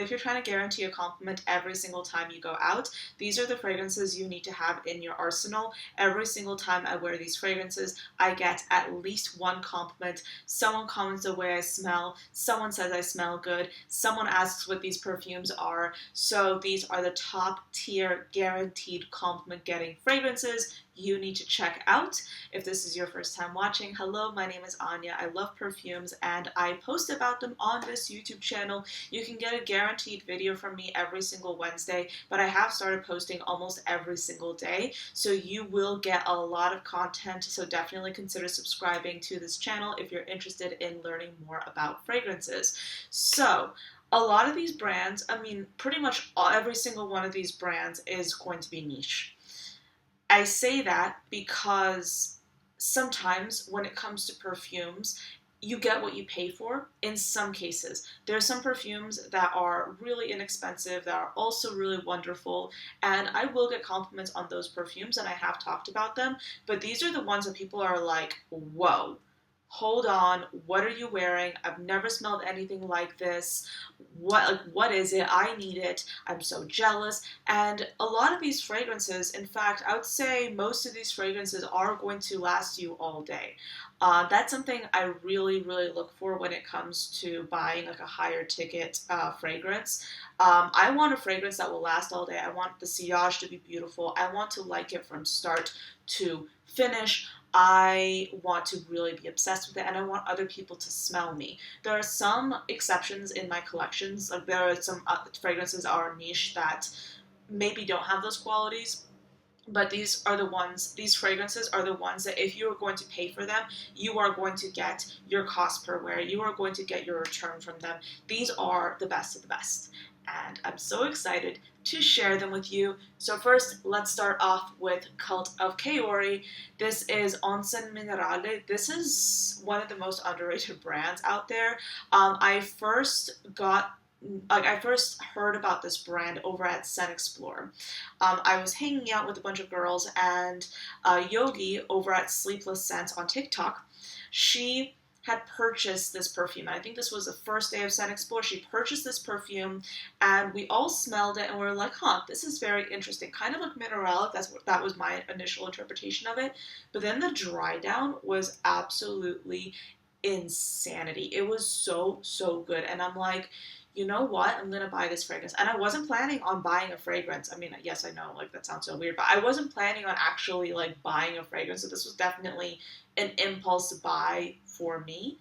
if you're trying to guarantee a compliment every single time you go out, these are the fragrances you need to have in your arsenal. Every single time I wear these fragrances, I get at least one compliment. Someone comments the way I smell, someone says I smell good, someone asks what these perfumes are. So these are the top tier guaranteed compliment getting fragrances you need to check out. If this is your first time watching, hello, my name is Anya. I love perfumes and I post about them on this YouTube channel. You can get a guaranteed video from me every single Wednesday, but I have started posting almost every single day, so you will get a lot of content. So definitely consider subscribing to this channel if you're interested in learning more about fragrances. So a lot of these brands, I mean, pretty much every single one of these brands is going to be niche. I say that because sometimes when it comes to perfumes, you get what you pay for in some cases. There are some perfumes that are really inexpensive, that are also really wonderful, and I will get compliments on those perfumes, and I have talked about them, but these are the ones that people are like, whoa, hold on, what are you wearing? I've never smelled anything like this. What is it? I need it. I'm so jealous. And a lot of these fragrances, in fact, I would say most of these fragrances are going to last you all day. That's something I really, really look for when it comes to buying like a higher ticket fragrance. I want a fragrance that will last all day. I want the sillage to be beautiful. I want to like it from start to finish. I want to really be obsessed with it, and I want other people to smell me. There are some exceptions in my collections. Like there are some fragrances that are niche that maybe don't have those qualities, but these fragrances are the ones that if you are going to pay for them, you are going to get your cost per wear. You are going to get your return from them. These are the best of the best. And I'm so excited to share them with you. So first, let's start off with Cult of Kaori. This is Onon Minal. This is one of the most underrated brands out there. I first heard about this brand over at Scent Explorer. I was hanging out with a bunch of girls, and Yogi over at Sleepless Scents on TikTok, she had purchased this perfume. And I think this was the first day of Scent Explorer. She purchased this perfume, and we all smelled it, and we were like, huh, this is very interesting. Kind of like mineralic. That was my initial interpretation of it. But then the dry down was absolutely insanity. It was so, so good. And I'm like, you know what? I'm going to buy this fragrance. And I wasn't planning on buying a fragrance. I mean, yes, I know, like, that sounds so weird, but I wasn't planning on actually, like, buying a fragrance. So this was definitely an impulse buy for me.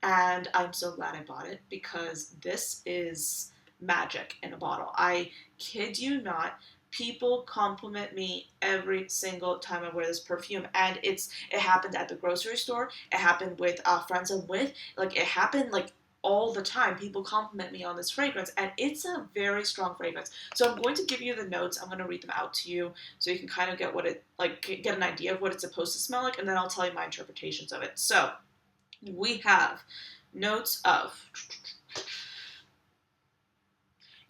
And I'm so glad I bought it because this is magic in a bottle. I kid you not. People compliment me every single time I wear this perfume, and it happened at the grocery store. It happened with friends I'm with. Like, it happened, like, all the time. People compliment me on this fragrance, and it's a very strong fragrance. So I'm going to give you the notes. I'm going to read them out to you so you can kind of get an idea of what it's supposed to smell like, and then I'll tell you my interpretations of it. So we have notes of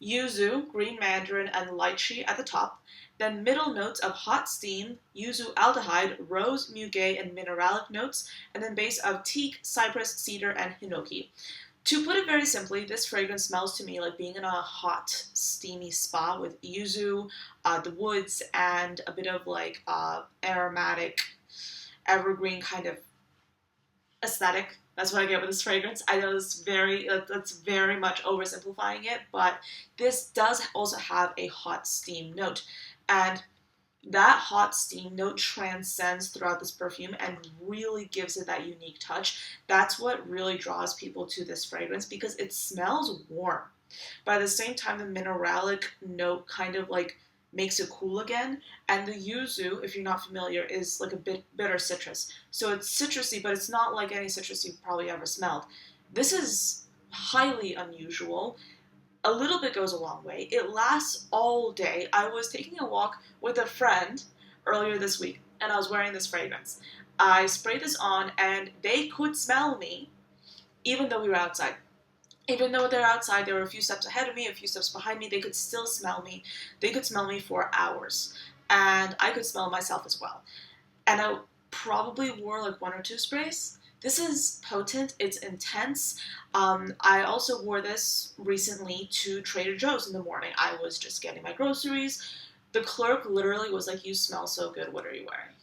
yuzu, green mandarin, and lychee at the top. Then middle notes of hot steam, yuzu aldehyde, rose, muguet, and mineralic notes. And then base of teak, cypress, cedar, and hinoki. To put it very simply, this fragrance smells to me like being in a hot, steamy spa with yuzu, the woods, and a bit of like aromatic, evergreen kind of aesthetic. That's what I get with this fragrance. I know that's very much oversimplifying it, but this does also have a hot steam note. And that hot steam note transcends throughout this perfume and really gives it that unique touch. That's what really draws people to this fragrance because it smells warm. But at the same time, the mineralic note kind of like makes it cool again. And the yuzu, if you're not familiar, is like a bit bitter citrus. So it's citrusy, but it's not like any citrus you've probably ever smelled. This is highly unusual. A little bit goes a long way. It lasts all day. I was taking a walk with a friend earlier this week, and I was wearing this fragrance. I sprayed this on, and they could smell me, even though we were outside. Even though they're outside, they were a few steps ahead of me, a few steps behind me, they could still smell me. They could smell me for hours. And I could smell myself as well. And I probably wore like one or two sprays. This is potent, it's intense. I also wore this recently to Trader Joe's in the morning. I was just getting my groceries. The clerk literally was like, "You smell so good, what are you wearing?"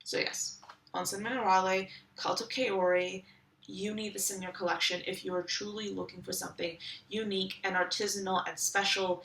So yes, Onsen Minerale, Cult of Kaori, you need this in your collection if you are truly looking for something unique and artisanal and special.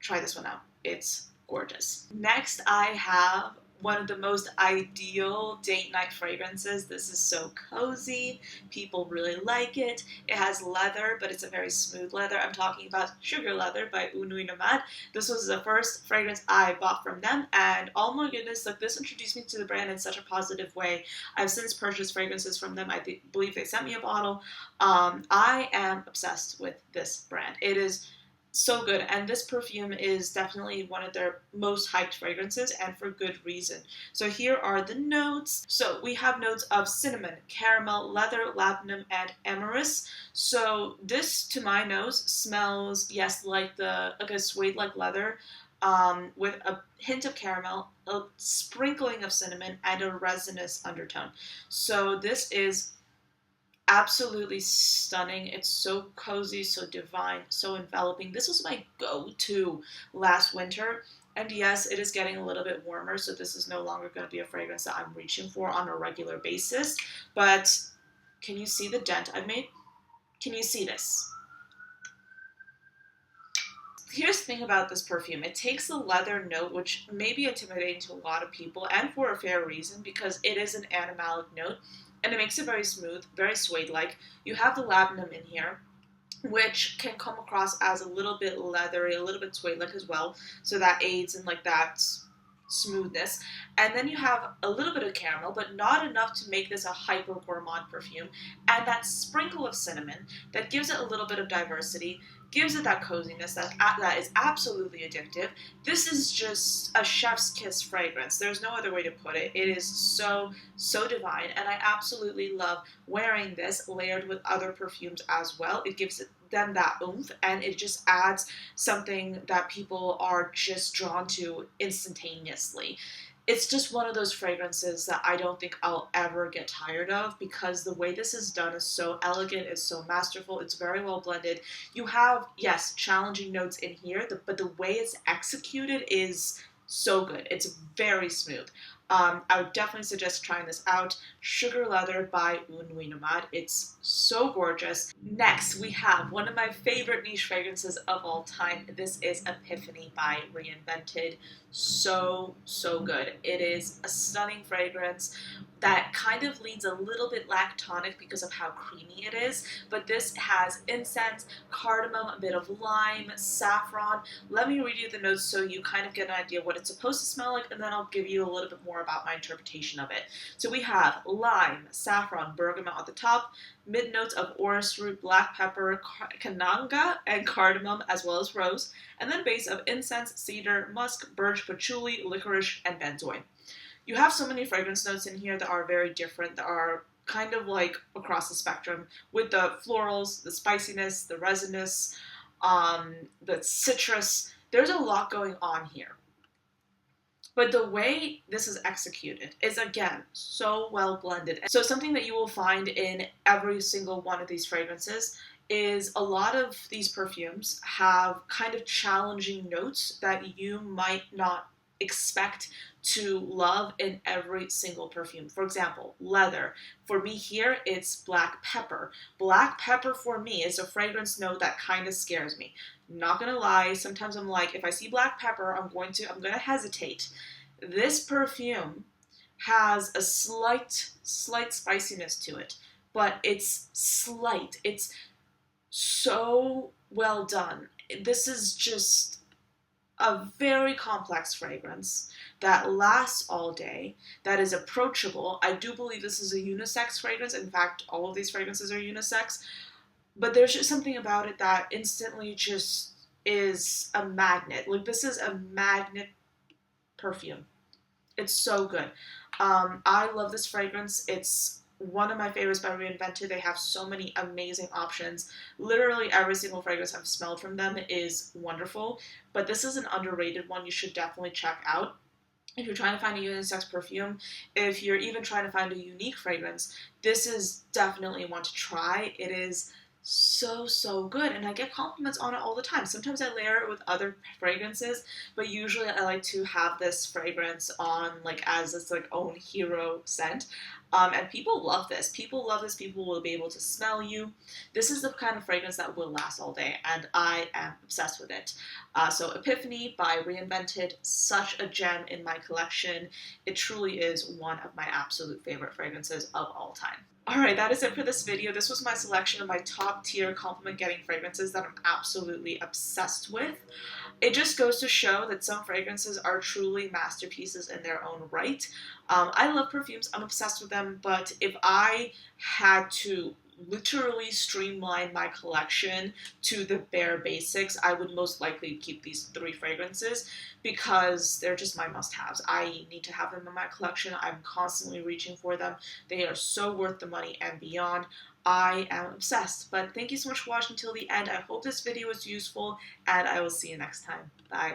Try this one out. It's gorgeous. Next, I have one of the most ideal date night fragrances. This is so cozy. People really like it. It has leather, but it's a very smooth leather. I'm talking about Sugar Leather by Une Nuit Nomade. This was the first fragrance I bought from them, and oh my goodness, like this introduced me to the brand in such a positive way. I've since purchased fragrances from them. I believe they sent me a bottle. I am obsessed with this brand. It is so good, and this perfume is definitely one of their most hyped fragrances, and for good reason. So here are the notes. So we have notes of cinnamon, caramel, leather, labdanum, and amyris. So this, to my nose, smells, yes, like a suede like leather, with a hint of caramel, a sprinkling of cinnamon, and a resinous undertone. So this is absolutely stunning. It's so cozy, so divine, so enveloping. This was my go-to last winter. And yes, it is getting a little bit warmer, so this is no longer going to be a fragrance that I'm reaching for on a regular basis. But can you see the dent I've made? Can you see this? Here's the thing about this perfume. It takes the leather note, which may be intimidating to a lot of people, and for a fair reason, because it is an animalic note, and it makes it very smooth, very suede-like. You have the labdanum in here, which can come across as a little bit leathery, a little bit suede-like as well, so that aids in like that smoothness. And then you have a little bit of caramel, but not enough to make this a hyper gourmand perfume, and that sprinkle of cinnamon that gives it a little bit of diversity, gives it that coziness that is absolutely addictive. This is just a chef's kiss fragrance. There's no other way to put it. It is so divine, and I absolutely love wearing this layered with other perfumes as well. It gives them that oomph, and it just adds something that people are just drawn to instantaneously. It's just one of those fragrances that I don't think I'll ever get tired of, because the way this is done is so elegant, it's so masterful, it's very well blended. You have, yes, challenging notes in here, but the way it's executed is so good. It's very smooth. I would definitely suggest trying this out. Sugar Leather by Une Nuit Nomade. It's so gorgeous. Next, we have one of my favorite niche fragrances of all time. This is Epiphany by Reinvented. So good. It is a stunning fragrance that kind of leans a little bit lactonic because of how creamy it is, but this has incense, cardamom, a bit of lime, saffron. Let me read you the notes so you kind of get an idea what it's supposed to smell like, and then I'll give you a little bit more about my interpretation of it. So we have lime, saffron, bergamot at the top, mid notes of orris root, black pepper, kananga, and cardamom, as well as rose, and then a base of incense, cedar, musk, birch, patchouli, licorice, and benzoin. You have so many fragrance notes in here that are very different, that are kind of like across the spectrum, with the florals, the spiciness, the resinous, the citrus. There's a lot going on here. But the way this is executed is, again, so well blended. So something that you will find in every single one of these fragrances is a lot of these perfumes have kind of challenging notes that you might not expect to love in every single perfume. For example, leather. For me here, it's black pepper. Black pepper for me is a fragrance note that kind of scares me. Not gonna lie, sometimes I'm like, if I see black pepper, I'm gonna hesitate. This perfume has a slight spiciness to it, but it's slight. It's so well done. This is just a very complex fragrance that lasts all day, that is approachable. I do believe this is a unisex fragrance. In fact, all of these fragrances are unisex. But there's just something about it that instantly just is a magnet. Like, this is a magnet perfume. It's so good. I love this fragrance. It's one of my favorites by Reinvented. They have so many amazing options. Literally every single fragrance I've smelled from them is wonderful, but this is an underrated one you should definitely check out. if you're trying to find a unisex perfume, if you're even trying to find a unique fragrance, this is definitely one to try. It is so good, and I get compliments on it all the time. Sometimes I layer it with other fragrances, but usually I like to have this fragrance on like as its like own hero scent. And people love this. People love this. People will be able to smell you. This is the kind of fragrance that will last all day, and I am obsessed with it. So Epiphany by Reinvented, such a gem in my collection. It truly is one of my absolute favorite fragrances of all time. Alright, that is it for this video. This was my selection of my top tier compliment getting fragrances that I'm absolutely obsessed with. It just goes to show that some fragrances are truly masterpieces in their own right. I love perfumes, I'm obsessed with them, but if I had to literally streamline my collection to the bare basics, I would most likely keep these three fragrances because they're just my must-haves. I need to have them in my collection. I'm constantly reaching for them. They are so worth the money and beyond. I am obsessed. But thank you so much for watching until the end. I hope this video was useful, and I will see you next time. Bye.